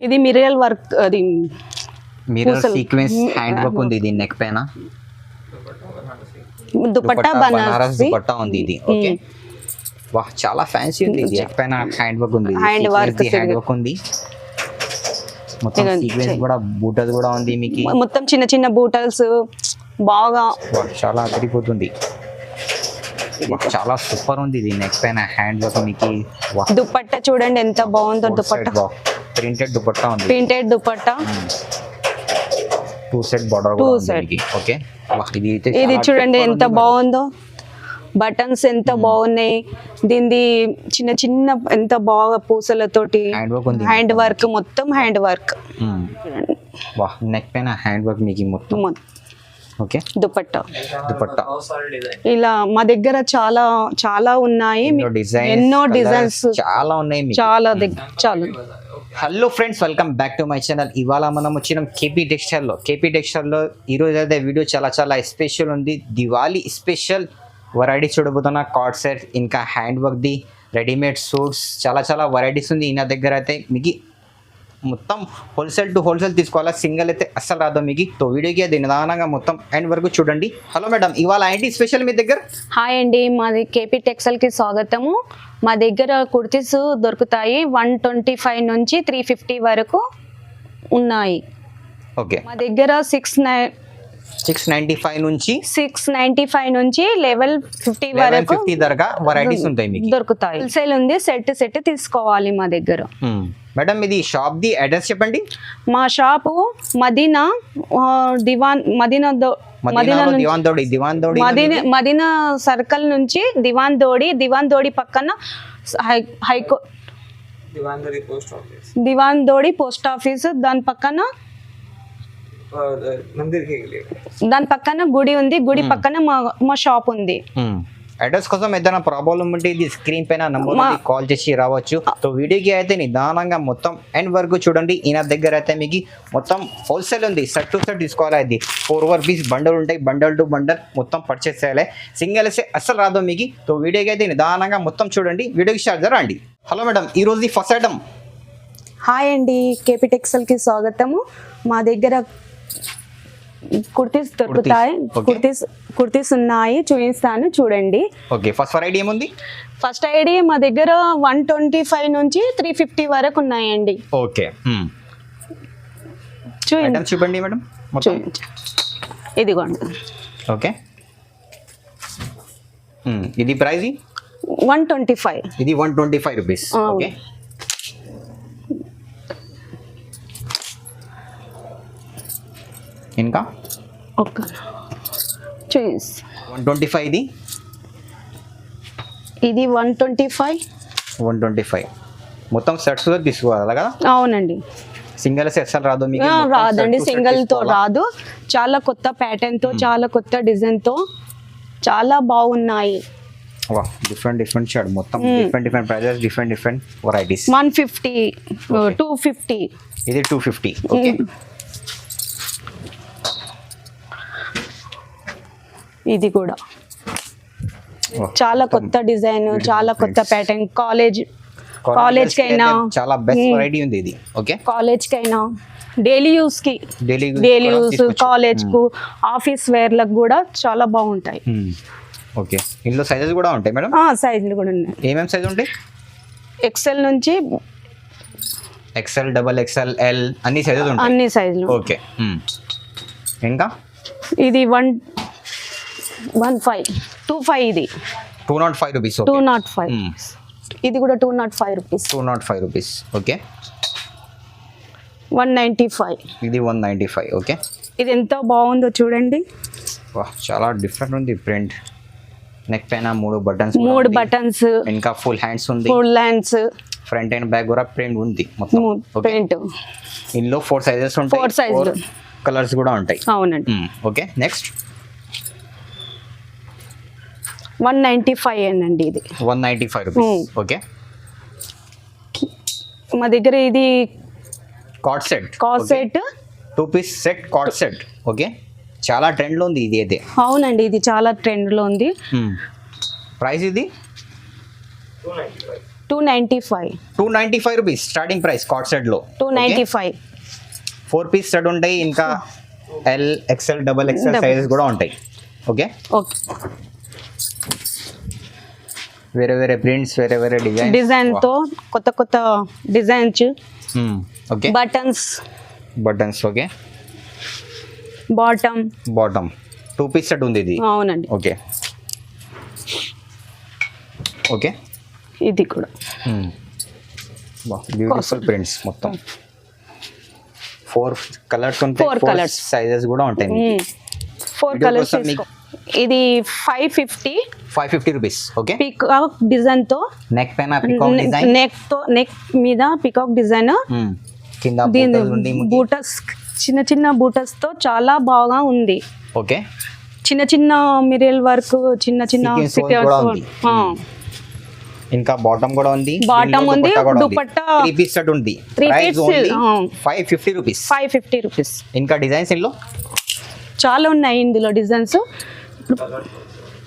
ఇది mirror work, అది mirror sequence hand work ఉంది ఇది నెక్ పైన. దుపట్టా బనారస్ దుపట్టా ఉంది ఇది. ఓకే వాహ్ చాలా ఫ్యాన్సీ ఉంది ఇది. నెక్ పైన హ్యాండ్ వర్క్ ఉంది, హ్యాండ్ వర్క్ ఉంది. మొత్తం సీక్వెన్స్ కూడా బూటస్ కూడా ఉంది మీకు. మొత్తం చిన్న చిన్న బూటల్స్ బాగా చాలా అదిరిపోతుంది. చాలా సూపర్ ఉంది ఇది. నెక్ పైన హ్యాండ్ వర్క్ మీకు. దుపట్టా చూడండి ఎంత బాగుందో. దుపట్టా ప్రింటెడ్ దుపట్టా ఉంది. ప్రింటెడ్ దుపట్టా 2 సెట్ బార్డర్ కూడా ఉంది. ఓకే ఇది చూడండి ఎంత బాగుందో. బటన్స్ ఎంత బాగున్నాయి. దీనిది చిన్న చిన్న ఎంత బాగా పూసలతోటి హ్యాండ్ వర్క్, మొత్తం హ్యాండ్ వర్క్. నెక్ పైన హ్యాండ్ వర్క్ మీకు మొత్తం. ఓకే దుపట్టా ఇలా మా దగ్గర చాలా చాలా ఉన్నాయి. ఎన్నో డిజైన్స్ చాలా ఉన్నాయి, చాలా. Hello friends, welcome back to my channel. ఇవాళ మనం వచ్చినాం కేపీ టెక్స్టైల్లో. ఈరోజు అయితే వీడియో చాలా చాలా స్పెషల్ ఉంది. దివాళీ స్పెషల్ వెరైటీ చూడబోతున్నా. కార్డ్ సెట్ ఇంకా హ్యాండ్ వర్క్ది రెడీమేడ్ సూట్స్ చాలా చాలా వెరైటీస్ ఉంది ఈయన దగ్గర. అయితే మీకు మొత్తం హోల్సేల్ టు హోల్సేల్ తీసుకోవాలా, సింగిల్ అయితే అస్సలు రాదు మీకు. తో వీడియోకి అది నిదానంగా మొత్తం ఎండ్ వరకు చూడండి. హలో మేడం, ఇవాళ ఏంటి స్పెషల్ మీ దగ్గర? హాయ్ అండి, మాది కేపీ టెక్స్టైల్కి స్వాగతము. మా దగ్గర కుర్తీస్ దొరుకుతాయి. 125 నుంచి 350 వరకు ఉన్నాయి. ఓకే మా దగ్గర 695 నుంచి లెవెల్ 50 వరకు వెరైటీస్ ఉంటాయి మీకు, దొరుకుతాయి. హోల్సేల్ ఉంది, సెట్ తీసుకోవాలి మా దగ్గర. మేడం ఇది షాప్ ది అడ్రస్ చెప్పండి. మా షాపు మదీనా సర్కిల్ నుంచి దివాన్ దోడి పక్కన దివాన్ దోడి పోస్ట్ ఆఫీస్, దాని పక్కన గుడి ఉంది. గుడి పక్కన మా షాప్ ఉంది. అడ్రస్ కోసం ఏదైనా ప్రాబ్లం ఉంటే ఇది స్క్రీన్ పైన నంబర్ కాల్ చేసి రావచ్చు. సో వీడియోకి అయితే నిదానంగా మొత్తం ఎండ్ వరకు చూడండి. ఈయన దగ్గర అయితే మీకు మొత్తం హోల్సేల్ ఉంది. సెట్ టు సెట్ తీసుకోవాలి. అది 4 పీస్ బండల్ ఉంటాయి. బండల్ టు బండల్ మొత్తం పర్చేస్ చేయాలి. సింగిల్ అయితే అస్సలు రాదు మీకు. సో వీడియోకి అయితే నిదానంగా మొత్తం చూడండి. వీడియోకి స్టార్ట్ రండి. హలో మేడం, ఈ రోజు ఫస్ట్ ఐటమ్. హాయ్ అండి, కేపీ టెక్స్టైల్కి స్వాగతము. మా దగ్గర కుర్తీస్ దొరుకుతాయి. కుర్తీస్ ఉన్నాయి, చూపిస్తాను చూడండి. ఓకే, ఫస్ట్ వెరైటీ ఏముంది? ఫస్ట్ ఐడి మా దగ్గర 125 నుంచి 350 వరకు ఉన్నాయండి. ఓకే చూడండి మేడం. ఇదిగోండి. ఓకే ఇది ప్రైస్ 125. ఇది 125 రూపీస్. ఓకే ఇంకా ఓకే 125. ఇది 125 మొత్తం సెట్స్ తీసుకోవాలి కదా? అవునండి. సింగిల్ సెట్స్ రాదు మీకు? రాదండి, సింగిల్ తో రాదు. చాలా కొత్త ప్యాటర్న్ తో, చాలా కొత్త డిజైన్ తో చాలా బాగున్నాయి. డిఫరెంట్ షర్ట్ మొత్తం డిఫరెంట్ ప్రైజెస్, డిఫరెంట్ వెరైటీస్. 150, 250. ఇది 250. ఓకే ఇది కూడా చాలా కొత్త డిజైన్, చాలా కొత్త ప్యాటర్న్. కాలేజ్ కైనా చాలా బెస్ట్ వెరైటీ ఉంది ఇది. ఓకే కాలేజ్ కైనా, డైలీ యూస్, కాలేజ్ కు, ఆఫీస్ వేర్ లకు కూడా చాలా బాగుంటాయి. ఓకే ఇందులో సైజెస్ కూడా ఉంటాయి మేడం? సైజులు కూడా ఉన్నాయి. ఏమేమి సైజ్ ఉంటాయి? ఎక్సెల్ నుంచి ఎక్సెల్, డబల్ ఎక్సెల్, ఎల్ అన్ని సైజెస్ ఉంటాయి. అన్ని సైజులు. ఓకే ఇంకా ఇది 125. ఇది 205 రూపీస్. 205. ఇది కూడా 205 రూపీస్. 205 రూపీస్. ఓకే 195. ఇది 195. ఓకే ఇది ఎంత బాగుందో చూడండి. చాలా డిఫరెంట్ ఉంది ప్రింట్. నెక్ పైన 3 బటన్స్, ఇంకా ఫుల్ హ్యాండ్స్ ఉంది. ఫ్రంట్ అండ్ బ్యాక్ కూడా ప్రింట్ ఉంది మొత్తం. ప్రింట్ ఇందులో 4 సైజెస్ ఉంటాయి. 4 సైజులు, కలర్స్ కూడా ఉంటాయి. అవునండి. ఓకే నెక్స్ట్ 195 అండి. ఇది 195 రూపీస్. ఓకే మా దగ్గర ఇది card set 2 piece set card set. Okay చాలా ట్రెండ్ లో ఉంది ఇది అయితే. అవునండి, ఇది చాలా ట్రెండ్ లో ఉంది. ప్రైస్ ఇది 295 295 రూపీస్ స్టార్టింగ్ ప్రైస్ కాట్ సెట్ లో 295 4 పీస్ సెట్ ఉంటాయి, ఇంకా L XL double XL sizes కూడా ఉంటాయి. Okay, okay. వేరే వేరే ప్రింట్స్, వేరే వేరే డిజైన్ తో కొత్త కొత్త designs. Okay, buttons okay, bottom 2 piece set ఉంది ఇది. అవునండి. ఓకే ఓకే, ఇది కూడా బ్యూటిఫుల్ ప్రింట్స్ మొత్తం 4 కలర్స్ ఉంటాయి, 4 కలర్స్ సైజెస్ కూడా ఉంటాయి. 4 కలర్స్. ఇది 550 రూపీస్. ఓకే, పికాక్ డిజైన్ తో నెక్ పైన పికాక్ డిజైన్, నెక్ మీద పికాక్ డిజైన్, కింద బూటస్ చిన్న చిన్న బూటస్ తో చాలా బాగా ఉంది. ఓకే, చిన్న చిన్న మిరియల్ వర్క్, చిన్న చిన్న ఇంకా బాటమ్ కూడా ఉంది. దుపట్టా 3 పీస్ సెట్ ఉంది. Price only 550 rupees. 550 రూపీస్. ఇంకా డిజైన్స్ ఇందులో చాలా ఉన్నాయి. ఇందులో డిజైన్స్,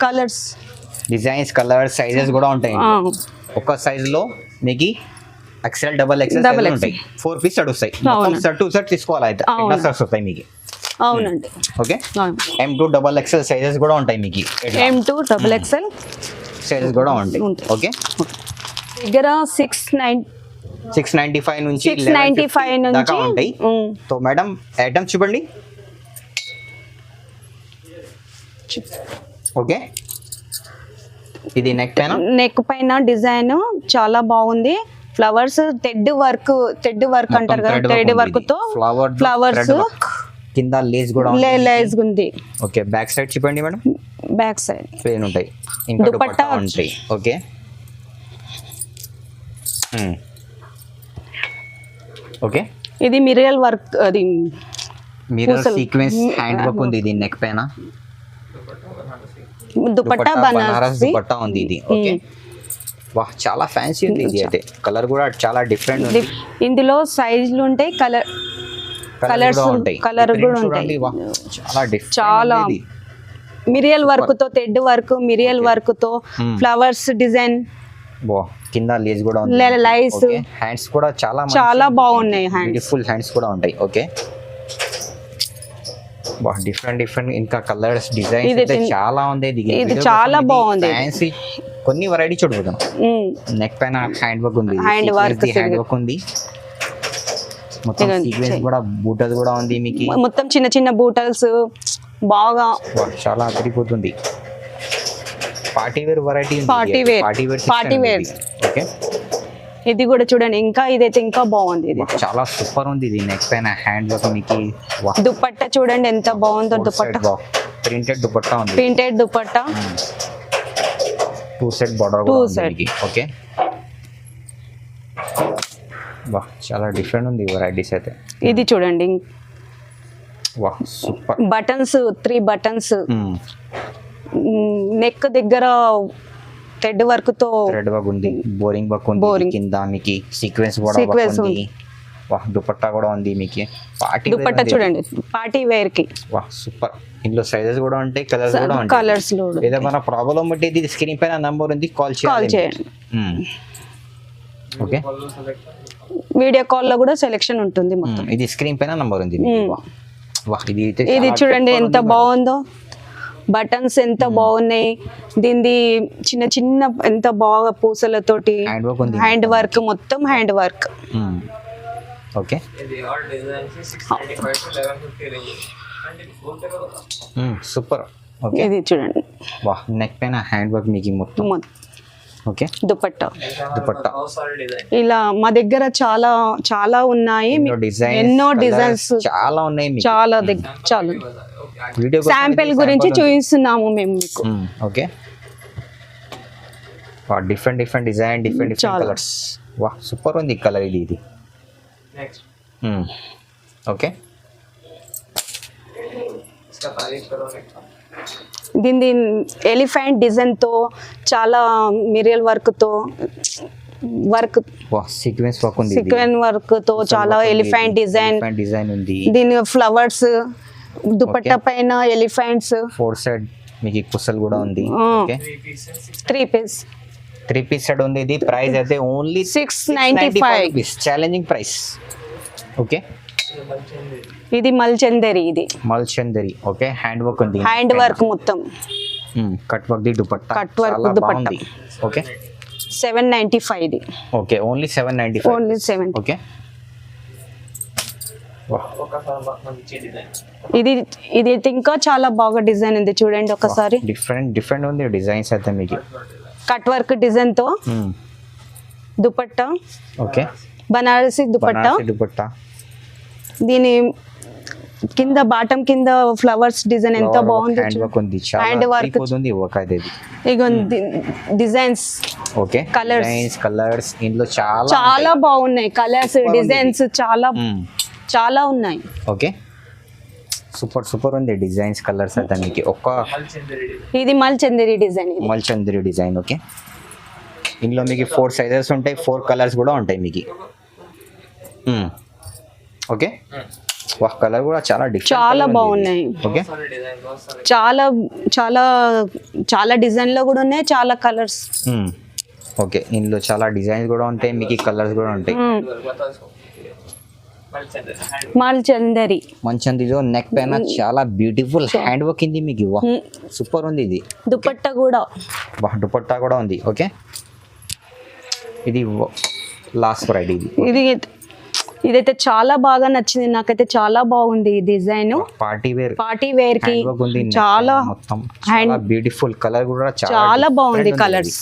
కలర్స్, సైజెస్ కూడా ఉంటాయి. ఒక సైజ్ లో మీకు ఎక్స్ఎల్ డబల్ ఎక్స్ఎల్ ఉంటాయి. 4 పీస్ సెట్ వస్తాయి. మొత్తం సెట్ తీసుకోవాలి అయితే సెట్స్ వస్తాయి మీకు. అవునండి. Okay, M2 double XL sizes కూడా ఉంటాయి మీకు. M2 డబల్ ఎక్స్ఎల్ సైజెస్ కూడా ఉంటాయి. ఓకే, దగ్గర 695 నుంచి దాకా ఉంటాయి. సో మేడం ఐటమ్స్ చూడండి. ఓకే, ఇది నెక్ పైన డిజైన్ చాలా బాగుంది. ఫ్లవర్స్, థ్రెడ్ వర్క్ అంటారు కదా, థ్రెడ్ వర్క్ తో ఫ్లవర్స్, కింద లేస్ కూడా ఉంది. ఓకే, బ్యాక్ సైడ్ చూడండి మేడం. బ్యాక్ సైడ్ ప్లేన్ ఉంటాయి, ఇంకా దుపట్టా ఉంటాయి. ఓకే, ఓకే, ఇది మిరియల్ వర్క్, అది మిర్రర్ సీక్వెన్స్ హ్యాండ్ వర్క్ ఉంది. ఇది నెక్ పైన దుపట్టా బనారస్ దుపట్టా ఉంది ఇది. ఓకే, వాహ్ చాలా ఫ్యాన్సీ ఉంది ఇది అయితే. కలర్ కూడా చాలా డిఫరెంట్ ఉంది. ఇందులో సైజులు ఉంటాయి, కలర్స్ ఉంటాయి. చాలా మిరియల్ వర్క్ తో, థ్రెడ్ వర్క్, మిరియల్ వర్క్ తో ఫ్లవర్స్ డిజైన్, కింద లేస్ కూడా ఉంది. లైస్, హ్యాండ్స్ కూడా చాలా బాగున్నాయి. బ్యూటిఫుల్ హ్యాండ్స్ కూడా ఉంటాయి. ఓకే, డిఫరెంట్ ఇంకా కలర్స్, డిజైన్స్ చాలా ఉంది. ఇది చాలా బాగుంది. ఫ్యాన్సీ కొన్ని వెరైటీ చూడబోతాం. నెక్ పైన హ్యాండ్ వర్క్ ఉంది, హ్యాండ్ వర్క్ ఉంది. మొత్తం సీక్వెన్స్ కూడా, బూటల్స్ కూడా ఉంది మీకు. మొత్తం చిన్న చిన్న బూటల్స్ బాగా చాలా అదిరిపోతుంది. Party wear variety, party wear. Okay, ఇది కూడా చూడండి. ఇంకా ఇదైతే ఇంకా బాగుంది. ఇది చాలా సూపర్ ఉంది. ఇది నెక్ పైన హ్యాండ్ వర్క్ మీకు. దుపట్టా చూడండి ఎంత బాగుందో. దుపట్టా ప్రింటెడ్ దుపట్టా ఉంది. 2 సెట్ బార్డర్ కూడా ఉంది. ఓకే, చాలా డిఫరెంట్ ఉంది వెరైటీస్ అయితే. ఇది చూడండి. సూపర్. బటన్స్ 3 బటన్స్, నెక్ దగ్గర థ్రెడ్ వర్క్ ఉంది, బోరింగ్ వర్క్ ఉంది. కింద మీకు సీక్వెన్స్ కూడా ఉంది. దుపట్టా కూడా ఉంది మీకు. దుపట్టా చూడండి, పార్టీ వేర్ కి. సూపర్. ఇందులో సైజెస్ కూడా ఉంటాయి, కలర్స్ లో. ఏదైనా ప్రాబ్లం ఉంటే ఇది స్క్రీన్ పైన నంబర్ ఉంది, కాల్ చేయండి. ఓకే, వీడియో కాల్ లో కూడా సెలెక్షన్ ఉంటుంది మొత్తం. ఇది స్క్రీన్ పైన నంబర్ ఉంది. ఇది చూడండి ఎంత బాగుందో. బటన్స్ ఎంత బాగున్నాయి. దీనిది చిన్న చిన్న ఎంత బాగా పూసలతోటి హ్యాండ్ వర్క్, మొత్తం hand work. Okay, super. Okay, ఇది చూడండి. నెక్ పైన హ్యాండ్ వర్క్ మీకు మొత్తం. ఓకే, దుపట్టా ఇలా మా దగ్గర చాలా ఉన్నాయి. ఎన్నో డిజైన్స్ చాలా ఉన్నాయి, చాలా శాంపిల్ గురించి చూపిస్తున్నాము మేము మీకు. Okay, different design, different colours. Super ఉంది కలర్ ఇది. ఓకే, దీని ఎలిఫెంట్ డిజైన్ తో, చాలా మిరియల్ వర్క్ తో, సీక్వెన్స్ వర్క్ ఉంది. సీక్వెన్స్ వర్క్ తో చాలా ఎలిఫెంట్ డిజైన్ ఉంది. దీని ఫ్లవర్స్, దుపట్టా పైన ఎలిఫెంట్స్. 4 సైడ్ మీకు పుసలు కూడా ఉంది. ఓకే, 3 పీస్ 3 పీస్ సెట్ ఉంది. ఇది ప్రైస్ అయితే ఓన్లీ 695 ఛాలెంజింగ్ ప్రైస్. ఓకే, ఇది మల్చందరి, ఇది మల్చందరి. ఓకే, హ్యాండ్ వర్క్ ఉంది, హ్యాండ్ వర్క్ మొత్తం, cut work the dupatta, cut work dupatta. Okay, 795 ఇది. Okay, only 795. ఓన్లీ 7. ఓకే, ఇది ఇది అయితే ఇంకా చాలా బాగా డిజైన్ ఉంది చూడండి ఒకసారి. డిఫరెంట్ ఉంది డిజైన్స్ అయితే మీకు. కట్ వర్క్ డిజైన్ తో దుపట్టా. ఓకే, బనారసి దుపట్టా. దుపట్టా దీని కింద బాటం కింద ఫ్లవర్స్ డిజైన్ ఎంత బాగుంది. హ్యాండ్ వర్క్ ఉంది వర్క్ అయితే. ఇగో డిజైన్స్. ఓకే, కలర్స్ ఇందులో చాలా బాగున్నాయి. కలర్స్ డిజైన్స్ చాలా ఉన్నాయి. ఓకే, సూపర్ ఉంది డిజైన్స్, కలర్స్ అయితే మీకు. ఇది మల్చందరి డిజైన్, మల్చందరి డిజైన్. ఓకే, ఇందులో మీకు 4 సైజెస్ ఉంటాయి, 4 కలర్స్ కూడా ఉంటాయి మీకు. ఓకే, వా, కలర్ కూడా చాలా డిఫరెంట్, చాలా బాగున్నాయి. ఓకే, చాలా చాలా చాలా డిజైన్ లో కూడా ఉన్నాయి, చాలా కలర్స్. ఓకే, ఇందులో చాలా డిజైన్స్ కూడా ఉంటాయి మీకు, కలర్స్ కూడా ఉంటాయి. మల్చందరిలో నెక్ పైన చాలా బ్యూటిఫుల్ హ్యాండ్ వర్క్ ఉంది మీకు. సూపర్ ఉంది ఇది. దుపట్టా కూడా, దుపట్టా కూడా ఉంది. ఓకే, ఇది లాస్ట్ వెరైటీ. ఇదైతే చాలా బాగా నచ్చింది నాకైతే, చాలా బాగుంది ఈ డిజైన్. పార్టీ వేర్ కి చాలా బ్యూటిఫుల్ కలర్ కూడా చాలా బాగుంది కలర్స్.